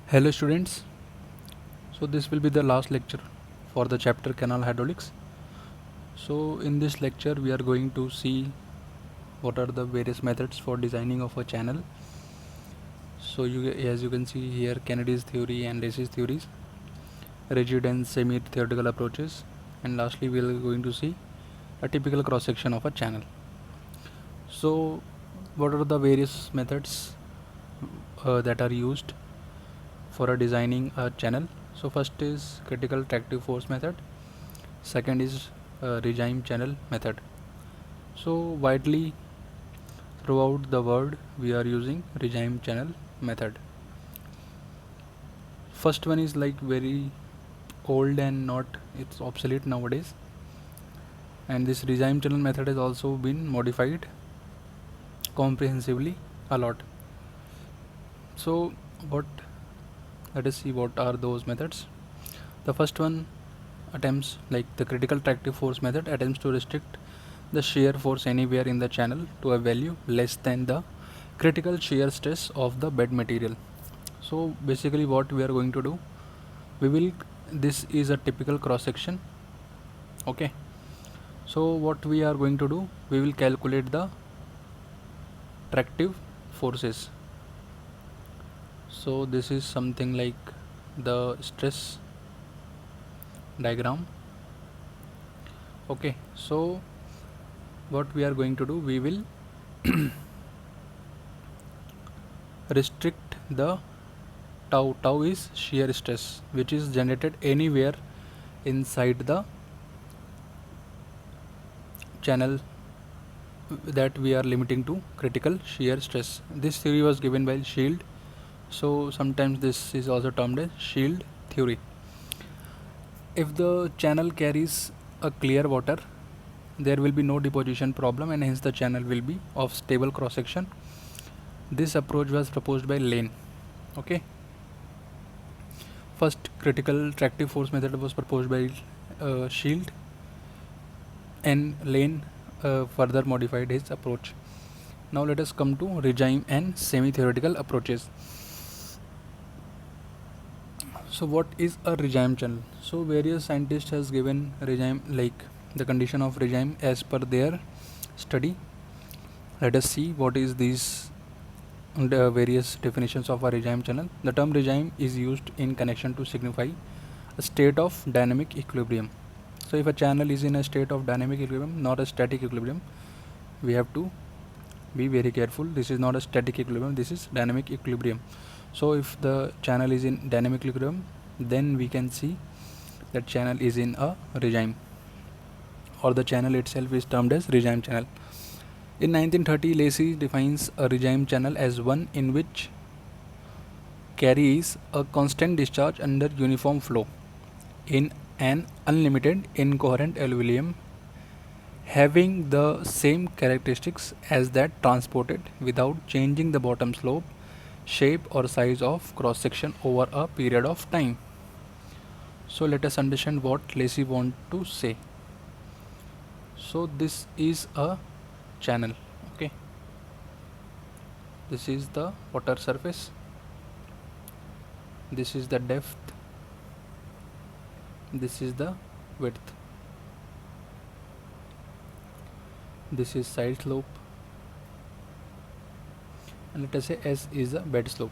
Hello students, so this will be the last lecture for the chapter canal hydraulics. So in this lecture we are going to see what are the various methods for designing of a channel. So as you can see here, Kennedy's theory and Lacey's theories, rigid and semi-theoretical approaches, and lastly we are going to see a typical cross section of a channel. So what are the various methods that are used for a designing a channel? So first is critical tractive force method. Second is regime channel method. So widely throughout the world we are using regime channel method. First one is like very old and not, it's obsolete nowadays, and this regime channel method has also been modified comprehensively a lot. So what, let us see what are those methods. The first one attempts, like the critical tractive force method, attempts to restrict the shear force anywhere in the channel to a value less than the critical shear stress of the bed material. So basically what we are going to do, we will, this is a typical cross section. Okay, so what we are going to do, we will calculate the tractive forces. So this is something like the stress diagram. Okay, so what we are going to do, we will restrict the tau is shear stress which is generated anywhere inside the channel that we are limiting to critical shear stress. This theory was given by Shield, so sometimes this is also termed as Shield theory. If the channel carries a clear water, there will be no deposition problem and hence the channel will be of stable cross section. This approach was proposed by Lane. Okay, first critical tractive force method was proposed by Shield, and Lane further modified his approach. Now let us come to regime and semi-theoretical approaches. So what is a regime channel? So various scientists has given regime, like the condition of regime as per their study. Let us see what is these various definitions of a regime channel. The term regime is used in connection to signify a state of dynamic equilibrium. So if a channel is in a state of dynamic equilibrium, not a static equilibrium, we have to be very careful. This is not a static equilibrium, this is dynamic equilibrium. So if the channel is in dynamic equilibrium, then we can see that channel is in a regime, or the channel itself is termed as regime channel. In 1930, Lacey defines a regime channel as one in which carries a constant discharge under uniform flow in an unlimited incoherent alveolum having the same characteristics as that transported without changing the bottom slope, shape or size of cross section over a period of time. So let us understand what Lacey want to say. So this is a channel. Okay, this is the water surface, this is the depth, this is the width, this is side slope, and let us say S is a bed slope.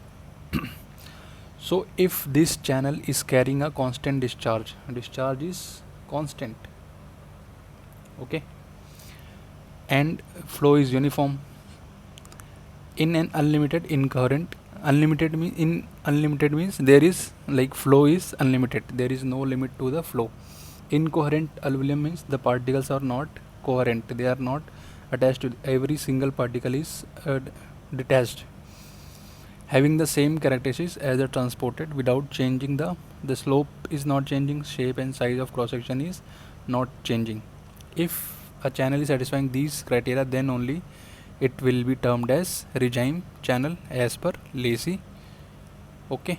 So if this channel is carrying a constant discharge is constant, okay, and flow is uniform in an unlimited incoherent, unlimited means there is, like, flow is unlimited, there is no limit to the flow. Incoherent alveolum means the particles are not coherent, they are not attached to, every single particle is detached, having the same characteristics as the transported without changing the slope is not changing, shape and size of cross section is not changing. If a channel is satisfying these criteria, then only it will be termed as regime channel as per Lacey. Okay,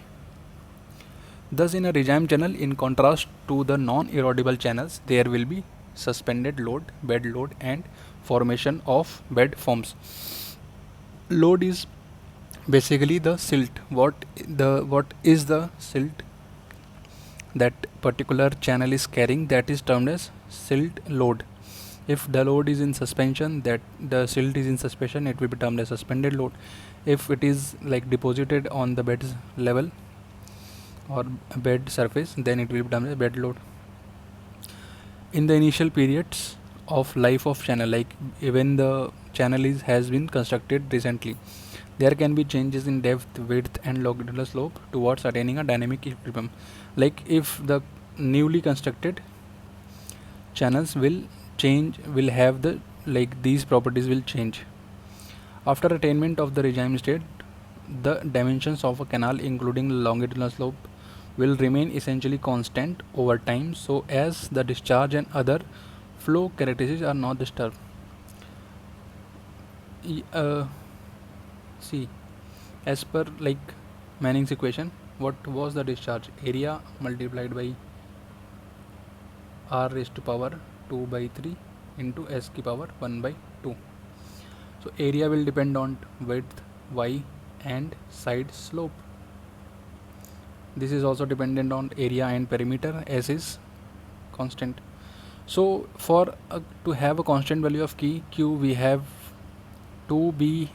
thus in a regime channel, in contrast to the non-erodible channels, there will be suspended load, bed load and formation of bed forms. Load is Basically the silt, what is the silt that particular channel is carrying, that is termed as silt load. If the load is in suspension, that the silt is in suspension, it will be termed as suspended load. If it is like deposited on the bed level or bed surface, then it will be termed as bed load. In the initial periods of life of channel, like when the channel is has been constructed recently, there can be changes in depth, width and longitudinal slope towards attaining a dynamic equilibrium. Like if the newly constructed channels will have the, like these properties will change. After attainment of the regime state, the dimensions of a canal including longitudinal slope will remain essentially constant over time, so as the discharge and other flow characteristics are not disturbed. E- uh, See, as per like Manning's equation, what was the discharge? Area multiplied by r raised to power 2 by 3 into s की power 1 by 2. So area will depend on width, y and side slope. This is also dependent on area and perimeter. S is constant. So for to have a constant value of key q, we have to be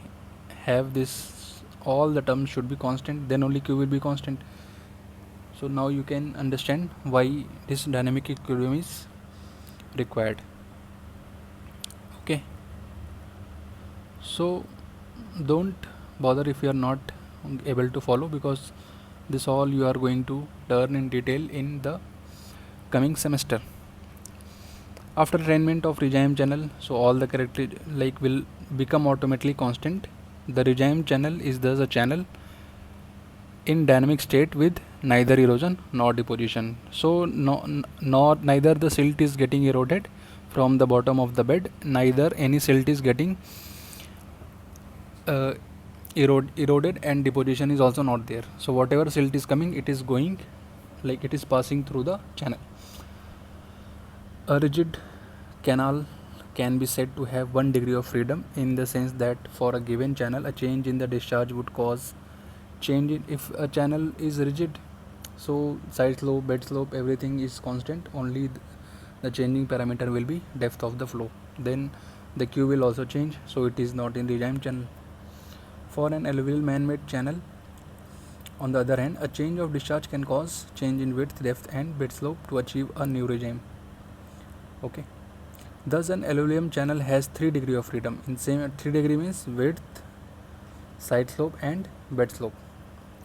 have this, all the terms should be constant, then only q will be constant. So now you can understand why this dynamic equilibrium is required. Okay, so don't bother if you are not able to follow, because this all you are going to learn in detail in the coming semester. After attainment of regime channel, so all the character like will become automatically constant. The regime channel is thus a channel in dynamic state with neither erosion nor deposition. So nor neither the silt is getting eroded from the bottom of the bed, neither any silt is getting uh, eroded, and deposition is also not there. So whatever silt is coming, it is going, like it is passing through the channel. A rigid canal can be said to have 1 degree of freedom, in the sense that for a given channel a change in the discharge would cause change in, if a channel is rigid, so side slope, bed slope, everything is constant, only the changing parameter will be depth of the flow, then the q will also change, so it is not in regime channel. For an alluvial man-made channel, on the other hand, a change of discharge can cause change in width, depth and bed slope to achieve a new regime. Okay, thus an alluvium channel has 3 degree of freedom. In same 3 degree means width, side slope and bed slope.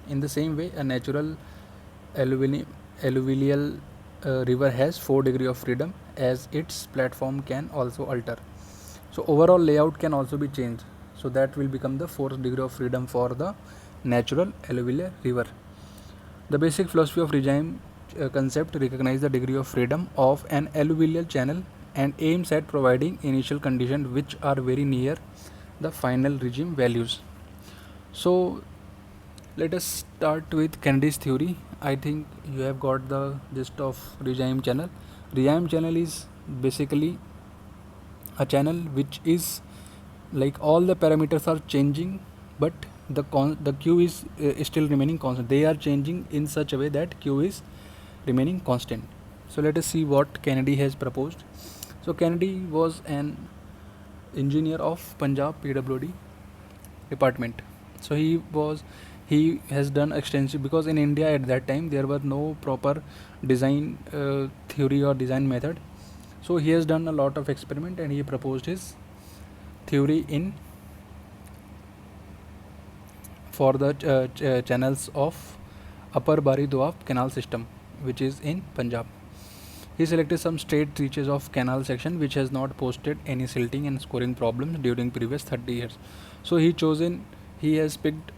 In the same way, a natural alluvial river has 4 degree of freedom, as its platform can also alter. So overall layout can also be changed, so that will become the 4th degree of freedom for the natural alluvial river. The basic philosophy of regime concept recognize the degree of freedom of an alluvial channel and aims at providing initial conditions which are very near the final regime values. So let us start with Kennedy's theory. I think you have got the gist of regime channel. Regime channel is basically a channel which is like all the parameters are changing, but the q is still remaining constant. They are changing in such a way that q is remaining constant. So let us see what Kennedy has proposed. So Kennedy was an engineer of Punjab PWD department. So he has done extensive, because in India at that time there were no proper design theory or design method. So he has done a lot of experiment and he proposed his theory in for the channels of Upper Bari Doab canal system, which is in Punjab. He selected some straight reaches of canal section which has not posted any silting and scoring problems during previous 30 years. So he has picked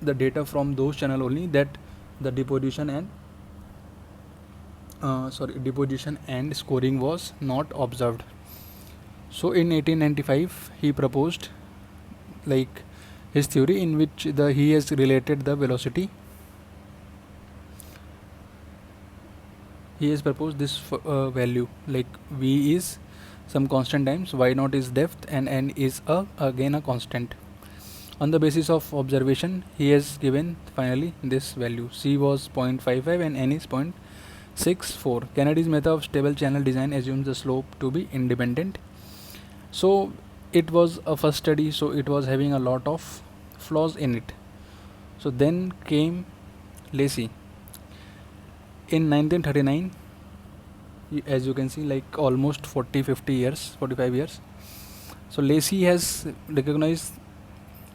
the data from those channel only, that the deposition and scoring was not observed. So in 1895 he proposed like his theory, in which he has related the velocity. He has proposed this value, like v is some constant times y naught is depth and n is again a constant. On the basis of observation, he has given finally this value. C was 0.55 and N is 0.64. Kennedy's method of stable channel design assumes the slope to be independent. So it was a first study, so it was having a lot of flaws in it. So then came Lacy in 1939. As you can see, like almost 40-50 years, 45 years. So Lacy has recognized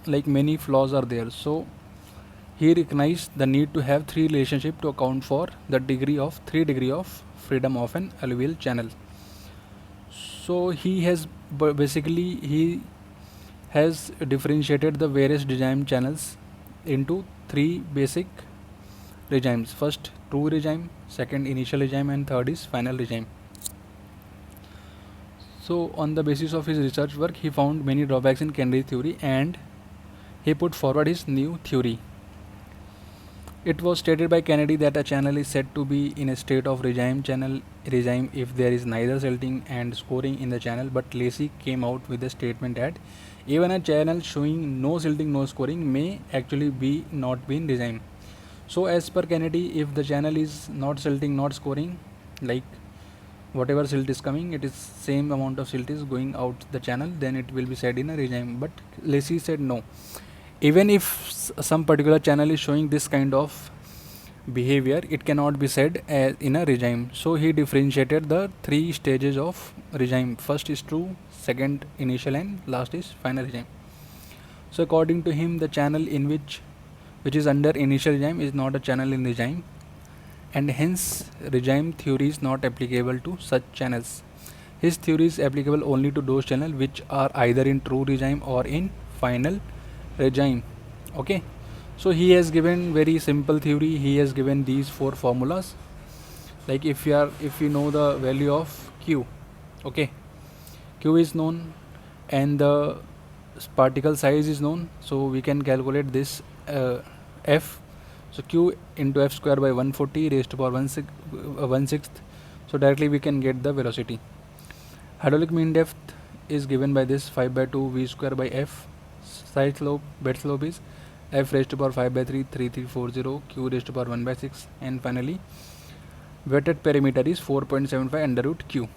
like many flaws are there. So he recognized the need to have three relationship to account for the three degree of freedom of an alluvial channel. So he has basically he has differentiated the various regime channels into three basic regimes. First, true regime, second, initial regime, and third is final regime. So on the basis of his research work, he found many drawbacks in Kennedy's theory and he put forward his new theory. It was stated by Kennedy that a channel is said to be in a state of regime if there is neither silting and scoring in the channel, but Lacy came out with the statement that even a channel showing no silting, no scoring may actually be not be in regime. So as per Kennedy, if the channel is not silting, not scoring, like whatever silt is coming, it is same amount of silt is going out the channel, then it will be said in a regime. But Lacy said no, even if some particular channel is showing this kind of behavior, it cannot be said as in a regime. So he differentiated the three stages of regime. First is true, second initial, and last is final regime. So according to him, the channel in which is under initial regime is not a channel in regime, and hence regime theory is not applicable to such channels. His theory is applicable only to those channels which are either in true regime or in final regime. Okay, so he has given very simple theory. He has given these four formulas. Like if you know the value of Q, okay, Q is known and the particle size is known, so we can calculate this F. So Q into F square by 140 raised to power 1/6. So directly we can get the velocity. Hydraulic mean depth is given by this 5/2 V square by F. Side slope, bed slope is F raised to power 5/3 3340 Q raised to power 1/6, and finally wetted perimeter is 4.75 under root Q.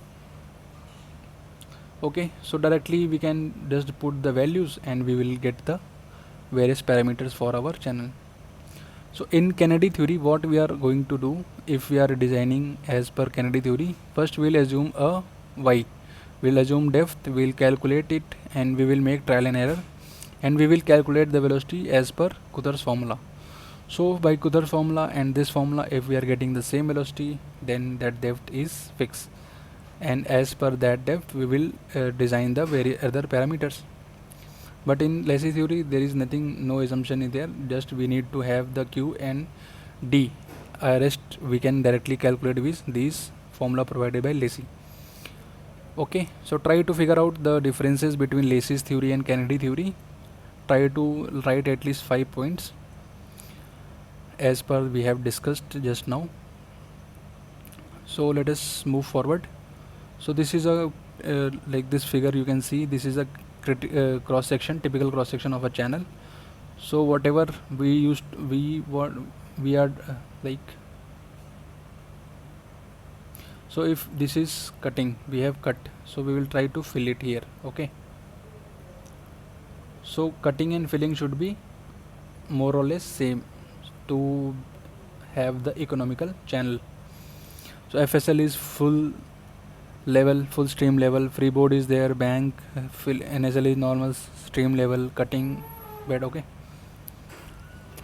Okay, so directly we can just put the values and we will get the various parameters for our channel. So in Kennedy theory, what we are going to do, if we are designing as per Kennedy theory, first we will assume a Y. We will assume depth, we will calculate it, and we will make trial and error, and we will calculate the velocity as per Cuther's formula. So by Cuther's formula and this formula, if we are getting the same velocity, then that depth is fixed, and as per that depth we will design the various other parameters. But in Lacy theory, there is nothing, no assumption is there, just we need to have the Q and D. Rest we can directly calculate with these formula provided by Lacy. Okay, so try to figure out the differences between Lacy's theory and Kennedy theory. Try to write at least 5 points as per we have discussed just now. So let us move forward. So this is a like this figure you can see, this is a cross section, typical cross section of a channel. So whatever we are like, so if this is cutting, we have cut, so we will try to fill it here. Okay, so cutting and filling should be more or less same to have the economical channel. So FSL is full level, full stream level, freeboard is there, bank, NSL is normal stream level, cutting bed. Okay,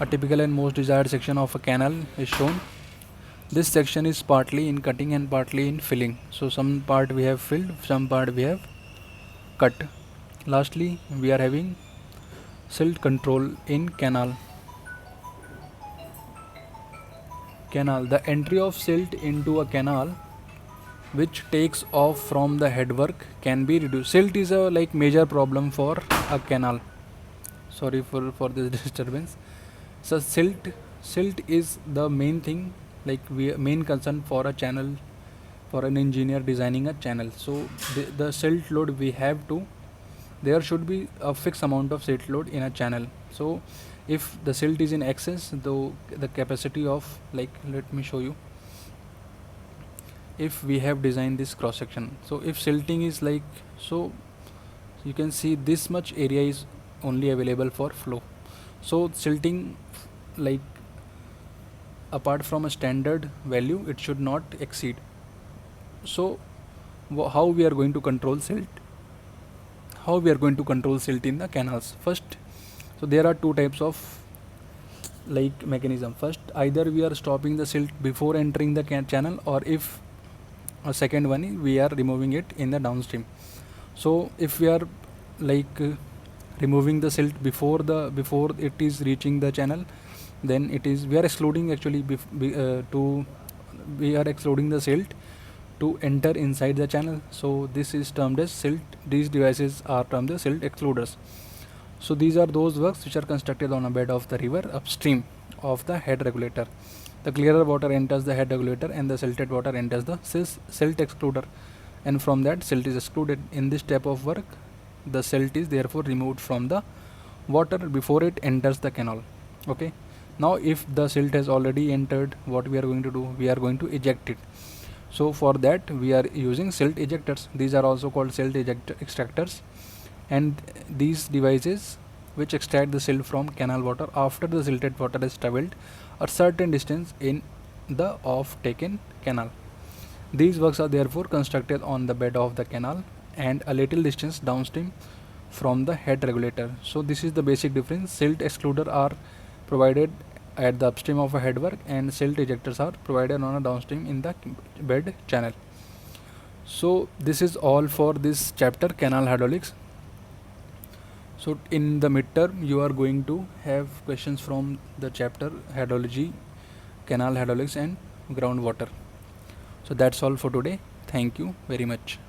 a typical and most desired section of a canal is shown. This section is partly in cutting and partly in filling. So some part we have filled, some part we have cut. Lastly, we are having silt control in canal. The entry of silt into a canal which takes off from the headwork can be reduced. Silt is a like major problem for a canal. Sorry for this disturbance. So silt is the main thing, like main concern for a channel, for an engineer designing a channel. So the silt load we have to there should be a fixed amount of silt load in a channel. So if the silt is in excess, though the capacity of, like, let me show you, if we have designed this cross section, so if silting is like so, you can see this much area is only available for flow. So silting, like, apart from a standard value, it should not exceed. So how we are going to control silt, how we are going to control silt in the canals? First, so there are two types of, like, mechanism. First, either we are stopping the silt before entering the channel, or if a second one is we are removing it in the downstream. So if we are, like, removing the silt before it is reaching the channel, then it is, we are excluding actually we are excluding the silt to enter inside the channel. So this is termed as silt, these devices are termed as silt excluders. So these are those works which are constructed on a bed of the river upstream of the head regulator. The clearer water enters the head regulator and the silted water enters the silt excluder, and from that silt is excluded. In this type of work, the silt is therefore removed from the water before it enters the canal. Okay, now if the silt has already entered, what we are going to do, we are going to eject it. So for that we are using silt ejectors. These are also called silt extractors, and these devices which extract the silt from canal water after the silted water has traveled a certain distance in the off taken canal. These works are therefore constructed on the bed of the canal and a little distance downstream from the head regulator. So this is the basic difference. Silt excluder are provided at the upstream of a headwork, and silt ejectors are provided on a downstream in the bed channel. So this is all for this chapter, canal hydraulics. So in the midterm you are going to have questions from the chapter hydrology, canal hydraulics and groundwater. So that's all for today. Thank you very much.